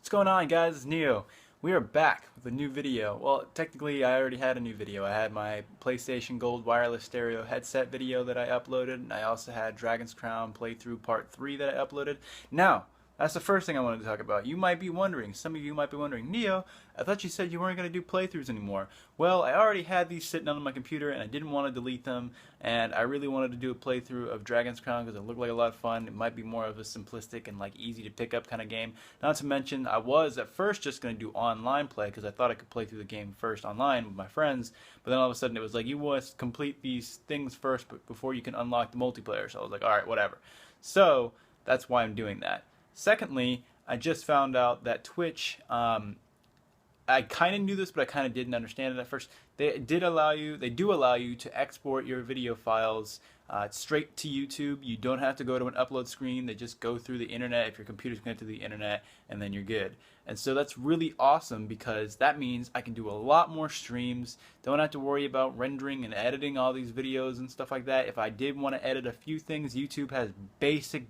What's going on, guys? It's Neo. We are back with a new video. Well, technically I already had a new video. I had my PlayStation Gold wireless stereo headset video that I uploaded, and I also had Dragon's Crown playthrough part 3 that I uploaded. Now, that's the first thing I wanted to talk about. You might be wondering, some of you might be wondering, Neo, I thought you said you weren't going to do playthroughs anymore. Well, I already had these sitting on my computer and I didn't want to delete them, and I really wanted to do a playthrough of Dragon's Crown because it looked like a lot of fun. It might be more of a simplistic and like easy to pick up kind of game. Not to mention, I was at first just going to do online play because I thought I could play through the game first online with my friends, but then all of a sudden it was like, you must complete these things first before you can unlock the multiplayer. So I was like, alright, whatever. So that's why I'm doing that. Secondly, I just found out that Twitch, I kind of knew this, but I kind of didn't understand it at first. They do allow you to export your video files straight to YouTube. You don't have to go to an upload screen. They just go through the internet if your computer's connected to the internet, and then you're good. And so that's really awesome because that means I can do a lot more streams. Don't have to worry about rendering and editing all these videos and stuff like that. If I did want to edit a few things, YouTube has basic,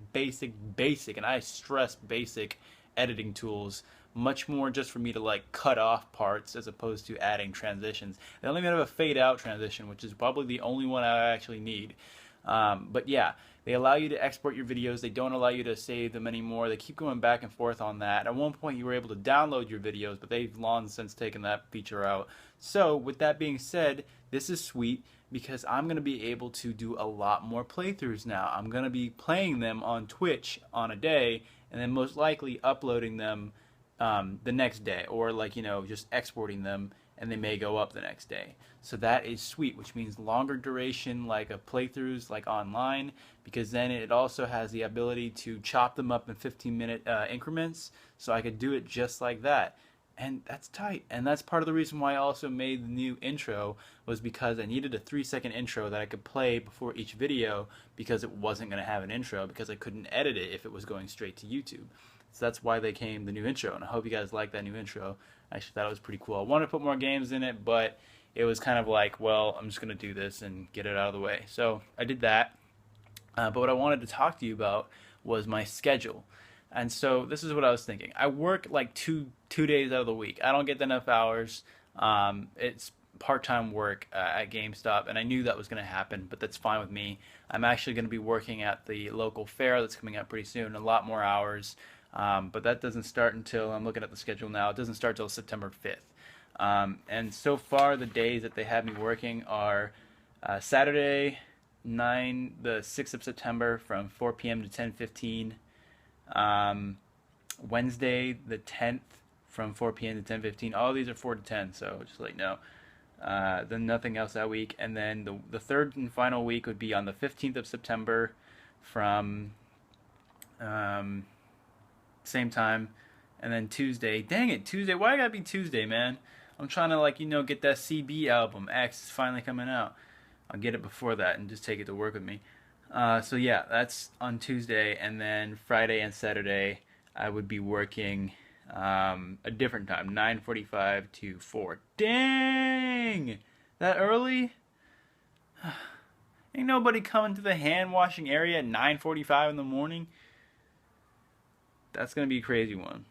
and I stress basic editing tools, much more just for me to like cut off parts as opposed to adding transitions. They only have a fade out transition, which is probably the only one I actually need. But yeah, they allow you to export your videos. They don't allow you to save them anymore. They keep going back and forth on that. At one point you were able to download your videos, but they've long since taken that feature out. So with that being said, this is sweet because I'm going to be able to do a lot more playthroughs now. I'm going to be playing them on Twitch on a day and then most likely uploading them the next day, or like, you know, just exporting them and they may go up the next day. So that is sweet, which means longer duration like of playthroughs like online, because then it also has the ability to chop them up in 15-minute increments, so I could do it just like that. And that's tight. And that's part of the reason why I also made the new intro, was because I needed a 3-second intro that I could play before each video, because it wasn't going to have an intro because I couldn't edit it if it was going straight to YouTube. So that's why they came the new intro, and I hope you guys like that new intro. I actually thought it was pretty cool. I wanted to put more games in it, but it was kind of like, well, I'm just going to do this and get it out of the way. So I did that. But what I wanted to talk to you about was my schedule. And so this is what I was thinking. I work like two days out of the week. I don't get enough hours. It's part-time work at GameStop, and I knew that was going to happen, but that's fine with me. I'm actually going to be working at the local fair that's coming up pretty soon, a lot more hours. But that doesn't start until, I'm looking at the schedule now, it doesn't start until September 5th. And so far the days that they have me working are Saturday, the 6th of September from 4 p.m. to 10:15. Wednesday the 10th from 4 p.m. to 10:15. All these are 4 to 10, so just like no. Then nothing else that week. And then the third and final week would be on the 15th of September from same time, and then Tuesday. Dang it, Tuesday. Why I gotta be Tuesday, man? I'm trying to, like, you know, get that CB album. X is finally coming out. I'll get it before that and just take it to work with me. So yeah, that's on Tuesday, and then Friday and Saturday I would be working a different time, 9:45 to 4. Dang! That early? Ain't nobody coming to the hand washing area at 9:45 in the morning. That's going to be a crazy one.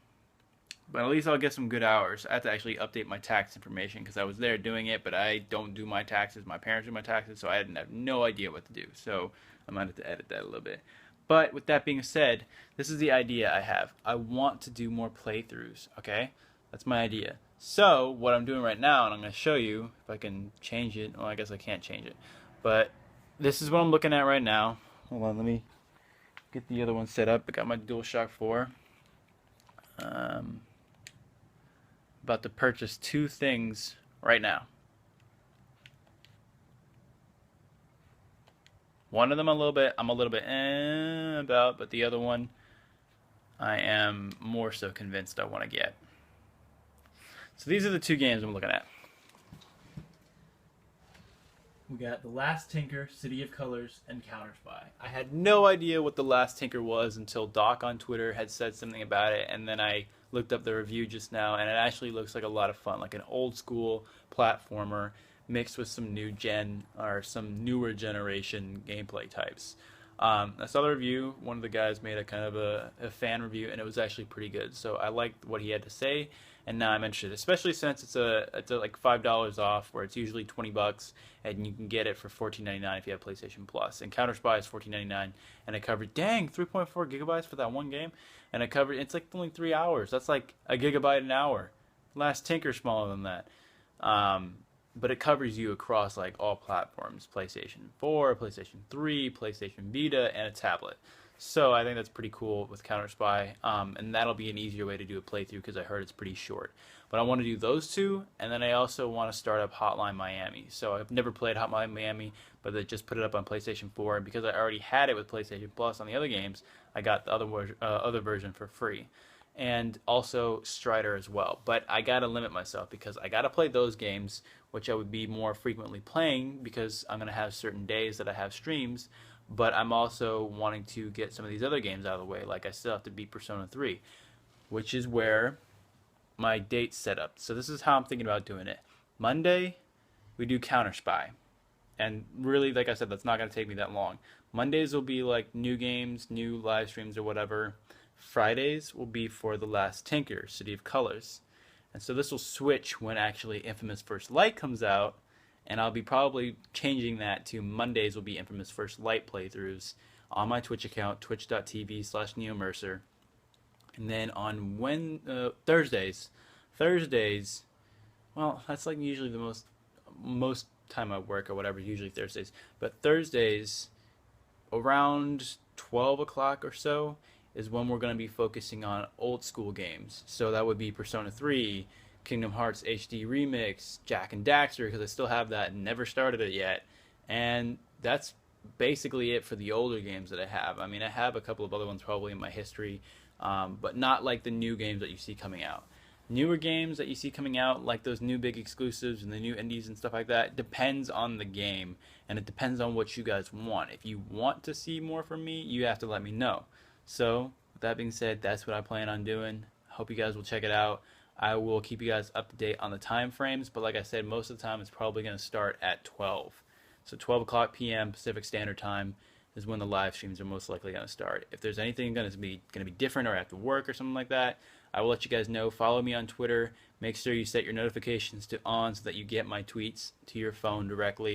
But at least I'll get some good hours. I have to actually update my tax information because I was there doing it, but I don't do my taxes. My parents do my taxes, so I have no idea what to do. So I might have to edit that a little bit. But with that being said, this is the idea I have. I want to do more playthroughs, okay? That's my idea. So what I'm doing right now, and I'm going to show you if I can change it. Well, I guess I can't change it. But this is what I'm looking at right now. Hold on, let me get the other one set up. I got my DualShock 4. About to purchase 2 things right now. One of them I'm a little bit about, but the other one I am more so convinced I want to get. So these are the 2 games I'm looking at. We got The Last Tinker, City of Colors, and Counter Spy. I had no idea what The Last Tinker was until Doc on Twitter had said something about it, and then I looked up the review just now, and it actually looks like a lot of fun, like an old school platformer mixed with some new gen or some newer generation gameplay types. I saw the review. One of the guys made a kind of a fan review, and it was actually pretty good. So I liked what he had to say, and now I'm interested, especially since it's like $5 off, where it's usually $20, and you can get it for $14.99 if you have PlayStation Plus. And Counter Spy is $14.99, and it covered 3.4 gigabytes for that one game, and it covered it's like only 3 hours. That's like a gigabyte an hour. Last Tinker smaller than that. Um, but it covers you across like all platforms: PlayStation 4, PlayStation 3, PlayStation Vita, and a tablet. So I think that's pretty cool with Counter Spy, and that'll be an easier way to do a playthrough because I heard it's pretty short. But I want to do those two, and then I also want to start up Hotline Miami. So I've never played Hotline Miami, but they just put it up on PlayStation 4, and because I already had it with PlayStation Plus on the other games, I got the other version for free, and also Strider as well. But I gotta limit myself because I gotta play those games, which I would be more frequently playing because I'm gonna have certain days that I have streams. But I'm also wanting to get some of these other games out of the way. Like I still have to beat Persona 3, which is where my date's set up. So this is how I'm thinking about doing it. Monday, we do Counter Spy. And really, like I said, that's not going to take me that long. Mondays will be like new games, new live streams, or whatever. Fridays will be for The Last Tinker, City of Colors. And so this will switch when actually Infamous First Light comes out, and I'll be probably changing that to Mondays will be Infamous First Light playthroughs on my Twitch account, twitch.tv/neomercer. And then on Thursdays, well, that's like usually the most time I work or whatever, usually Thursdays. But Thursdays around 12 o'clock or so is when we're going to be focusing on old school games. So that would be Persona 3, Kingdom Hearts HD Remix, Jak and Daxter, because I still have that and never started it yet. And that's basically it for the older games that I have. I mean, I have a couple of other ones probably in my history, but not like the new games that you see coming out. Newer games that you see coming out, like those new big exclusives and the new indies and stuff like that, depends on the game, and it depends on what you guys want. If you want to see more from me, you have to let me know. So, with that being said, that's what I plan on doing. Hope you guys will check it out. I will keep you guys up to date on the time frames, but like I said, most of the time it's probably going to start at 12. So 12 o'clock p.m. Pacific Standard Time is when the live streams are most likely going to start. If there's anything going to be different or after work or something like that, I will let you guys know. Follow me on Twitter. Make sure you set your notifications to on so that you get my tweets to your phone directly.